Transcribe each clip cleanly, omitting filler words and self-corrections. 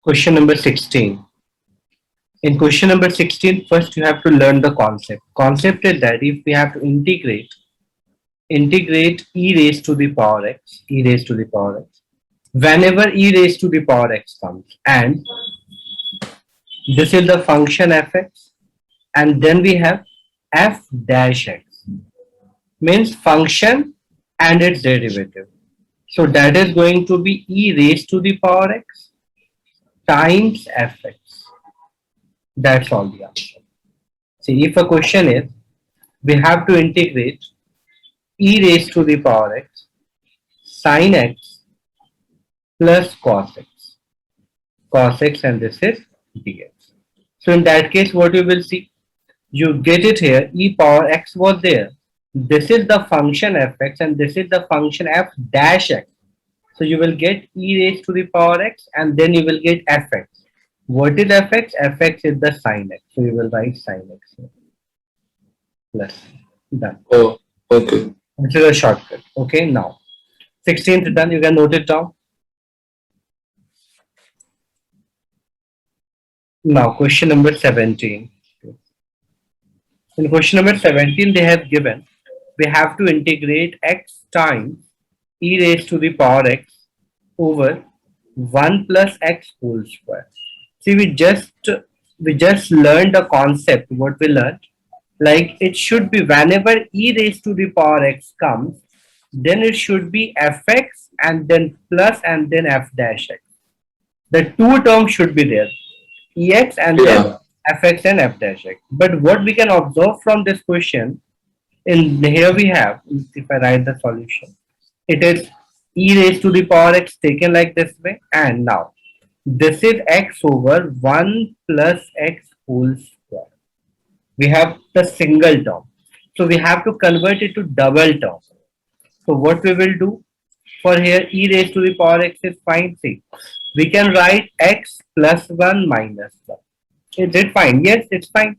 Question number 16. In question number 16, first you have to learn the concept. Concept is that if we have to integrate e raised to the power x, e raised to the power x, whenever e raised to the power x comes, and this is the function fx, and then we have f dash x, means function and its derivative. So that is going to be e raised to the power x times fx. That's all the answer. See, if a question is, we have to integrate e raised to the power x sin x plus cos x, and this is dx. So in that case, what you will see, you get it here, e power x was there. This is the function fx and this is the function f dash x. So you will get e raised to the power x and then you will get fx. What is fx? Fx is the sin x. So you will write sin x here. Plus. Done. Oh, okay. This is a shortcut. Okay, now 16th done. You can note it down. Now question number 17. In question number 17, they have given we have to integrate x times e raised to the power x over 1 plus x whole square. See, we just learned the concept. What we learned, like it should be whenever e raised to the power x comes, then it should be fx and then plus and then f dash x. The two terms should be there, ex and then Yeah. fx and f dash x. But what we can observe from this question, in here we have, if I write the solution, it is e raised to the power x taken like this way, and now this is x over 1 plus x whole square. We have the single term. So we have to convert it to double term. So what we will do, for here e raised to the power x is fine. See, we can write x plus 1 minus 1. Is it fine? Yes, it's fine.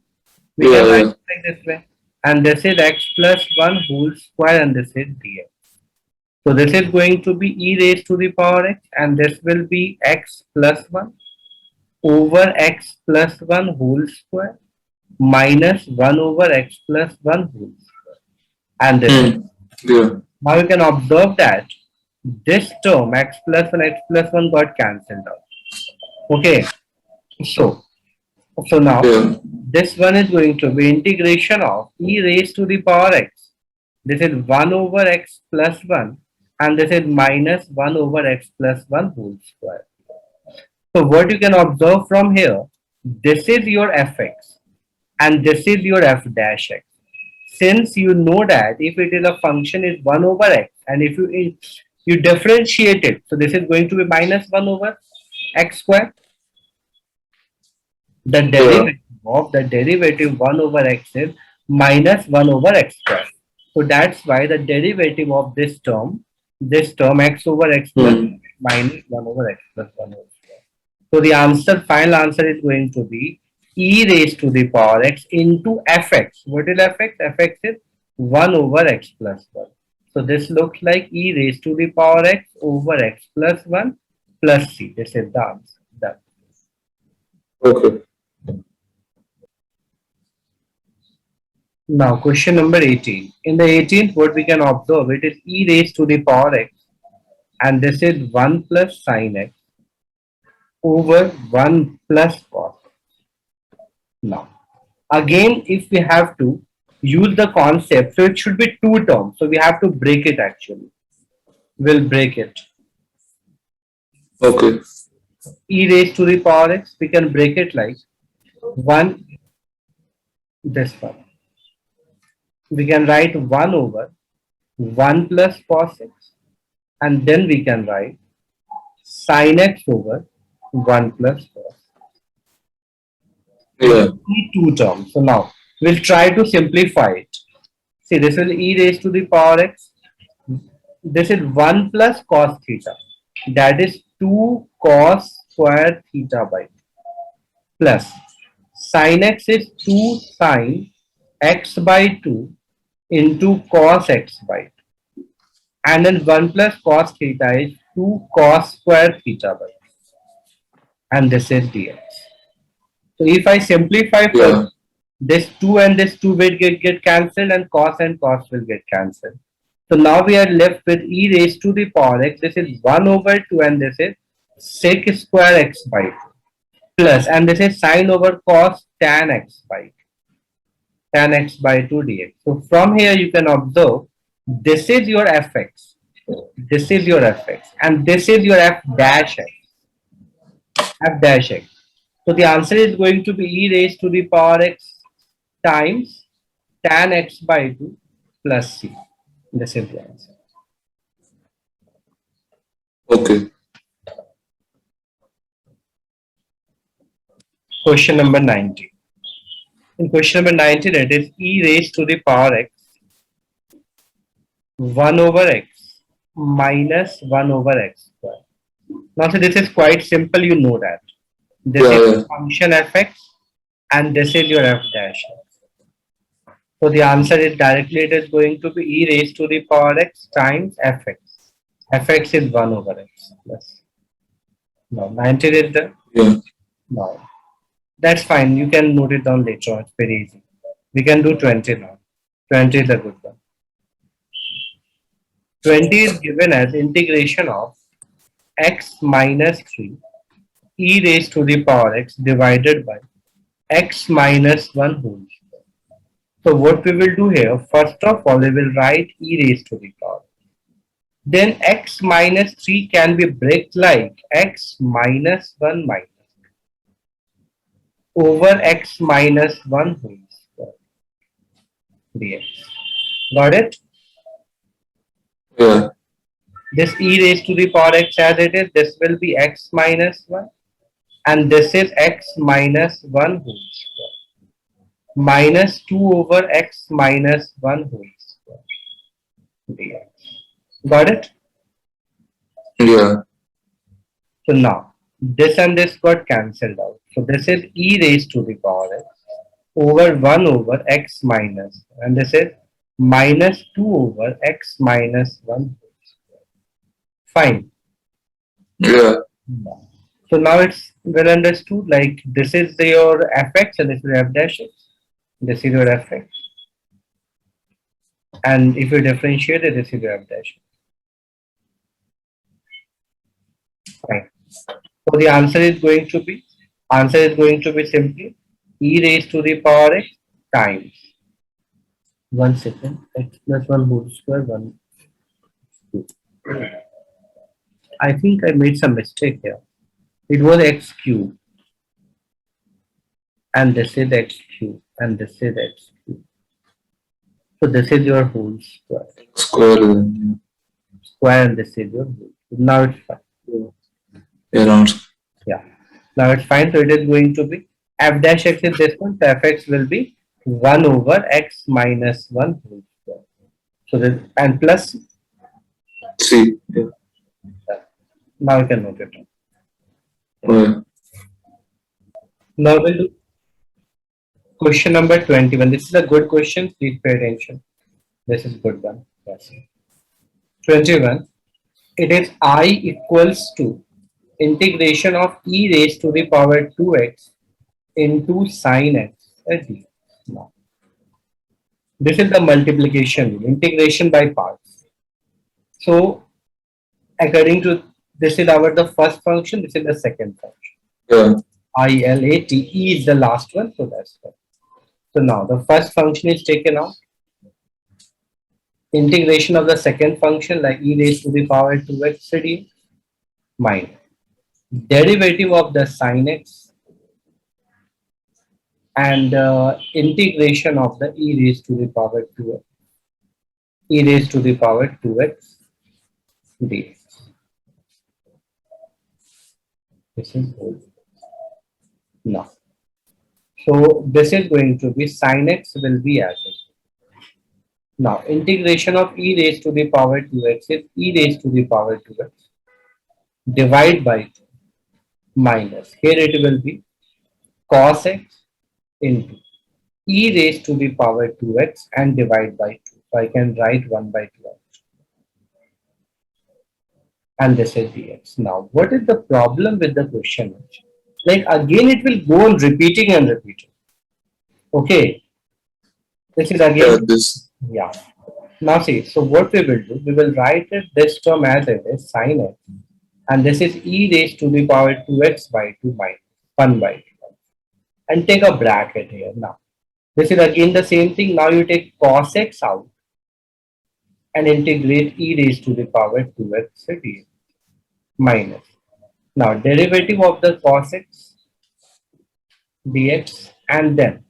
We can Yeah, write yeah. it like this way. And this is x plus 1 whole square and this is dx. So this is going to be e raised to the power x and this will be x plus 1 over x plus 1 whole square minus 1 over x plus 1 whole square. And this is. Hmm. Yeah. Now you can observe that this term x plus 1 got cancelled out. Okay. So now Yeah. this one is going to be integration of e raised to the power x. This is 1 over x plus 1 and this is minus 1 over x plus 1 whole square. So what you can observe from here, this is your fx and this is your f dash x. Since you know that if it is a function is 1 over x and if you differentiate it, so this is going to be minus 1 over x square. The Yeah. derivative 1 over x is minus 1 over x square. So that's why the derivative of this term x over x plus Hmm. minus 1 over x plus 1 over square. So the answer, final answer is going to be e raised to the power x into fx. What is fx? Fx is 1 over x plus 1. So this looks like e raised to the power x over x plus 1 plus c. This is the answer. Done. Okay. Now, question number 18. In the 18th, what we can observe, it is e raised to the power x, and this is 1 plus sin x over 1 plus cos. Now, again, if we have to use the concept, so it should be two terms. So we have to break it actually. We'll break it. Okay. E raised to the power x, we can break it like 1, this one. We can write 1 over 1 plus cos x, and then we can write sin x over 1 plus cos. Yeah. Only two terms. So now we'll try to simplify it. See, this is e raised to the power x. This is 1 plus cos theta. That is 2 cos square theta by 2 plus sin x is 2 sin x by 2 into cos x by 2. And then 1 plus cos theta is 2 cos square theta by 2. and this is dx. So if I simplify Yeah. further, this 2 and this 2 will get cancelled and cos will get cancelled. So now we are left with e raised to the power x. This is 1 over 2 and this is sec square x by 2 plus, and this is sine over cos tan x by 2. Tan x by 2 dx. So from here you can observe this is your fx, this is your fx, and this is your f dash x, f dash x. So the answer is going to be e raised to the power x times tan x by 2 plus c. This is the answer. Okay. Question number 19. In question number 19, it is e raised to the power x 1 over x minus 1 over x square. Now, so this is quite simple, you know that. This Yeah, is yeah. function fx and this is your f dash x. So the answer is directly it is going to be e raised to the power x times fx. Fx is 1 over x. Yes. Now 19 is the Yeah. now. That's fine. You can note it down later on. It's very easy. We can do 20 now. 20 is a good one. 20 is given as integration of x minus 3 e raised to the power x divided by x minus 1 whole square. So what we will do here, first of all, we will write e raised to the power. Then x minus 3 can be break like x minus 1 minus over x minus 1 whole square dx. Got it? Yeah. This e raised to the power x as it is, this will be x minus 1 and this is x minus 1 whole square minus 2 over x minus 1 whole square dx. Got it? Yeah. So now this and this got cancelled out. So this is e raised to the power x over 1 over x minus, and this is minus 2 over x minus 1. Fine. Yeah. So now it's well understood, like this is your fx and this is f dash x. This is your fx. And if you differentiate it, this is your f dash. Fine. So the answer is going to be simply e raised to the power x times 1 second x plus 1 whole square 1 2. I think I made some mistake here. It was x cube and this is x cube and this is x cube. So this is your whole square. Square. Yeah. Square and this is your whole. Now it's fine. Around. Yeah. Now it's fine. So it is going to be f dash x is this one. So fx will be 1 over x minus 1 whole square. So this and plus. C. Yeah. Now you can note it. Yeah. Now we'll do question number 21. This is a good question. Please pay attention. This is good one. Yes. 21. It is I equals to integration of e raised to the power 2x into sine x at d. Now, this is the multiplication rule, integration by parts. So, according to this is our the first function, this is the second function. Yeah. ILATE is the last one, so that's it. So now the first function is taken out. Integration of the second function like e raised to the power 2x dx minus derivative of the sine x and integration of the e raised to the power 2x, e raised to the power 2x dx. This is whole. Now, so this is going to be sine x will be as it. Now, integration of e raised to the power 2x is e raised to the power 2x divide by 2 minus, here it will be cos x into e raised to the power 2x and divide by 2. So I can write 1 by 2. And this is dx. Now, what is the problem with the question? Like again, it will go on repeating and repeating. Okay, this is Yeah, again, this. yeah. Now see, so what we will do, we will write it this term as it is, sin x, and this is e raised to the power 2x by 2 minus 1 by 2, and take a bracket here. Now, this is again the same thing. Now you take cos x out and integrate e raised to the power 2x dx minus. Now, derivative of the cos x dx and then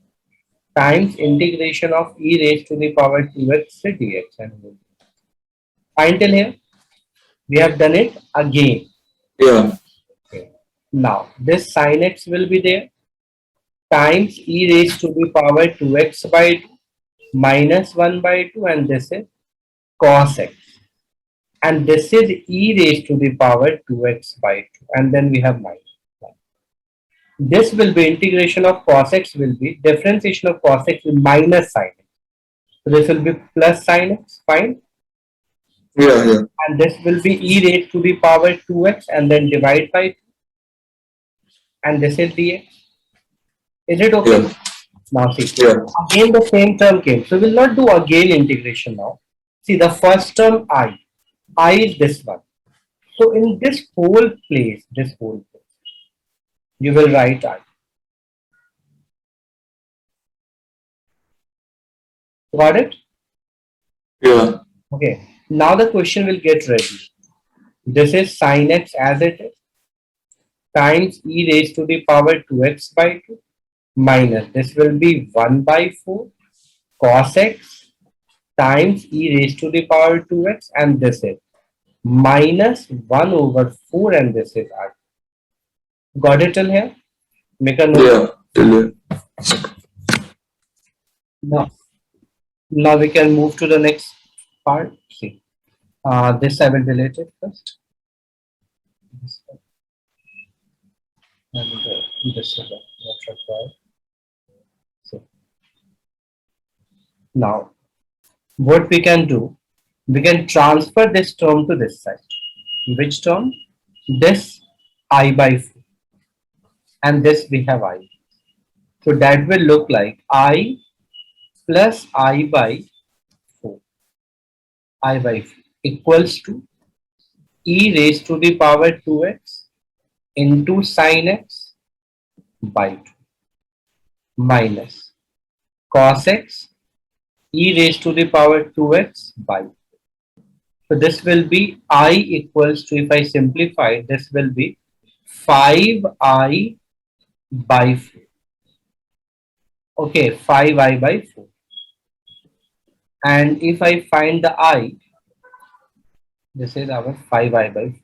times integration of e raised to the power 2x dx, and fine till here. We have done it again. Yeah, Okay. Now, this sin x will be there times e raised to the power 2x by 2 minus 1 by 2, and this is cos x. And this is e raised to the power 2x by 2, and then we have minus 1. This will be integration of cos x will be differentiation of cos x will minus sin x. So this will be plus sin x, fine. yeah. And this will be e raised to the power 2x and then divide by 2, and this is dx. Is it okay? Yeah, Now see, yeah, again the same term came. So we'll not do again integration now. See the first term I is this one. So in this whole place, you will write I. Got it? yeah, Okay. Now the question will get ready. This is sin x as it is times e raised to the power 2x by 2 minus this will be 1 by 4 cos x times e raised to the power 2x, and this is minus 1 over 4, and this is r. Got it till here? Make a note. yeah. Till Now, now we can move to the next part. See, this I will delete it first. This one. And this is not required. So now, what we can do, we can transfer this term to this side. Which term? This I by 4, and this we have I. So that will look like I plus I by 4. I by 4 equals to e raised to the power 2x into sin x by 2 minus cos x e raised to the power 2x by 2. So this will be I equals to, if I simplify, this will be 5I by 4. Okay, 5I by 4. And if I find the I, this is our 5I by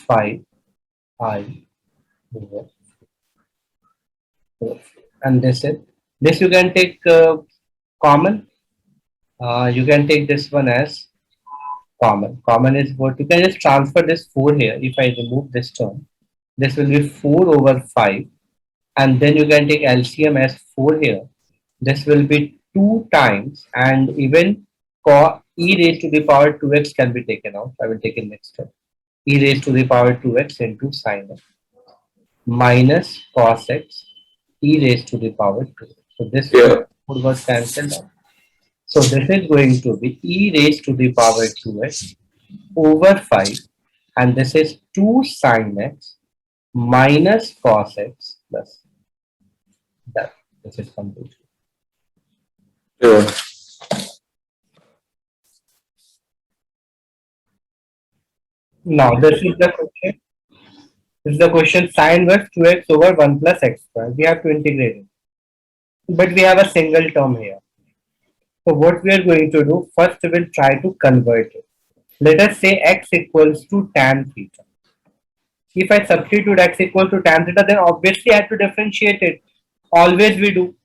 5I over 4. And this you can take common. You can take this one as common. Common is what you can just transfer this 4 here. If I remove this term, this will be 4 over 5, and then you can take LCM as 4 here. This will be 2 times, and even e raised to the power 2x can be taken out. I will take it next step. E raised to the power 2x into sin x minus cos x e raised to the power 2. So this yeah, was cancelled out. So this is going to be e raised to the power 2x over 5, and this is 2 sin x minus cos x plus that. This is complete. yeah, Now this is the question. This is the question, sin inverse 2x over 1 plus x square. We have to integrate it. But we have a single term here. So what we are going to do, first we will try to convert it. Let us say x equals to tan theta. If I substitute x equal to tan theta, then obviously I have to differentiate it. Always we do.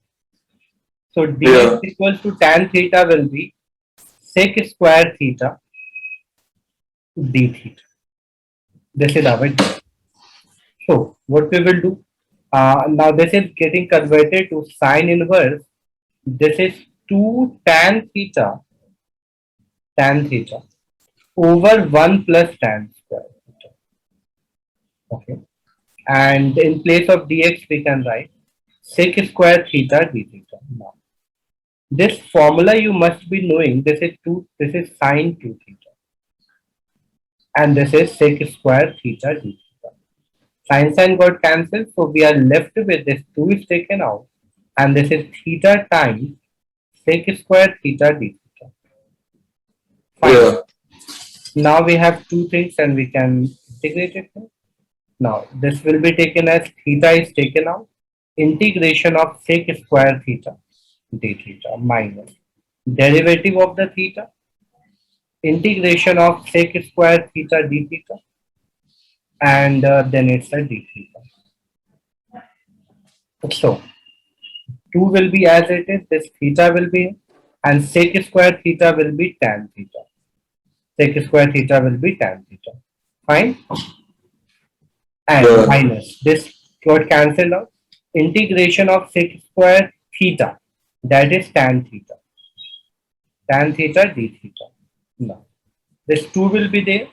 So dx yeah, equals to tan theta will be sec square theta d theta. This is our d. So what we will do, now this is getting converted to sine inverse. This is 2 tan theta over 1 plus tan square theta. Okay. And in place of dx, we can write sec square theta d theta. Now, this formula you must be knowing. This is sine 2 theta. And this is sec square theta d theta. Sine got cancelled, so we are left with this 2 is taken out. And this is theta times sec square theta d theta. Fine. Yeah. Now we have two things and we can integrate it. Now this will be taken as theta is taken out. Integration of sec square theta d theta minus derivative of the theta. Integration of sec square theta d theta. And then it's a d theta. So 2 will be as it is, this theta will be, and sec square theta will be tan theta. Sec square theta will be tan theta. Fine? And Yeah. minus, this got cancelled out. Integration of sec square theta, that is tan theta. Tan theta d theta. Now, this 2 will be there,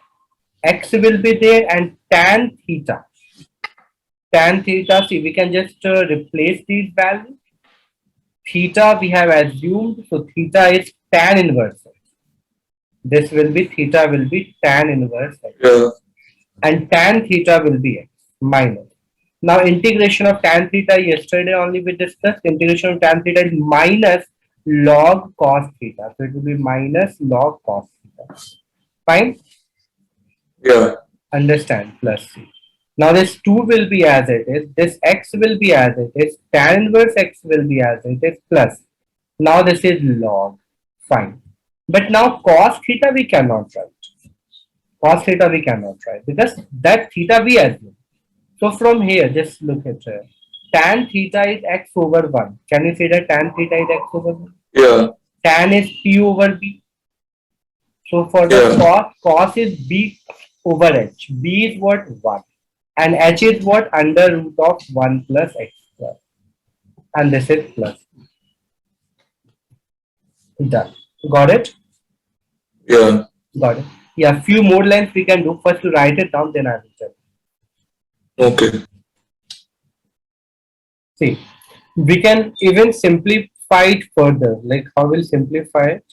x will be there, and tan theta. Tan theta, see, we can just replace these values. Theta we have assumed, so theta is tan inverse x. This will be theta will be tan inverse x. Yeah. And tan theta will be x minus. Now integration of tan theta, yesterday only we discussed, integration of tan theta is minus log cos theta. So it will be minus log cos theta. Fine? Yeah. Understand, plus c. Now this 2 will be as it is, this x will be as it is, tan inverse x will be as it is, plus. Now this is log. Fine. But now cos theta we cannot write. Cos theta we cannot write because that theta we assume. So from here, just look at it. Tan theta is x over 1. Can you say that tan theta is x over 1? Yeah. Tan is p over b. So for the Yeah. cos is b over h. B is what? 1. And h is what? Under root of 1 plus x square. And this is plus. Done. Got it? Yeah. Got it. Yeah, few more lines we can do. First to write it down, then I will tell. Okay. See, we can even simplify it further. Like how we'll simplify it?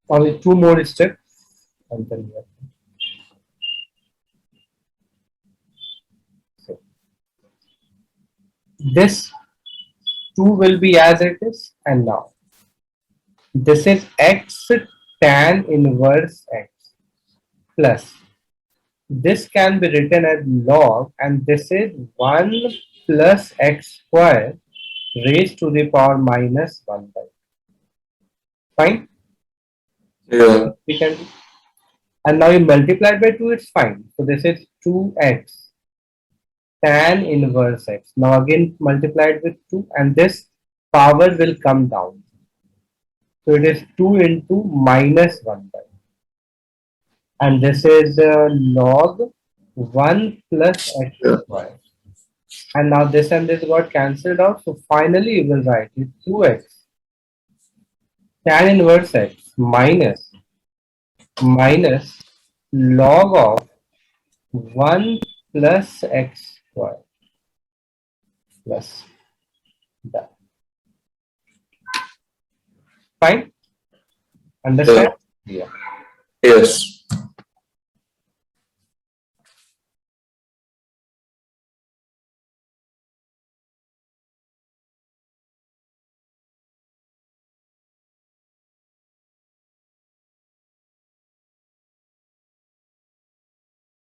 Only two more steps. And then we are done. So, this 2 will be as it is, and now this is x tan inverse x plus. This can be written as log, and this is 1 plus x square raised to the power minus 1 by. Fine? Yeah. We can do. And now you multiply by 2, it's fine. So this is 2x tan inverse x. Now again multiplied with 2, and this power will come down. So it is 2 into minus 1 by. And this is log 1 plus x Yeah. square. And now this and this got cancelled out. So finally you will write it 2x tan inverse x minus log of 1 plus x square plus that. Fine? Understand? Yeah. Yes.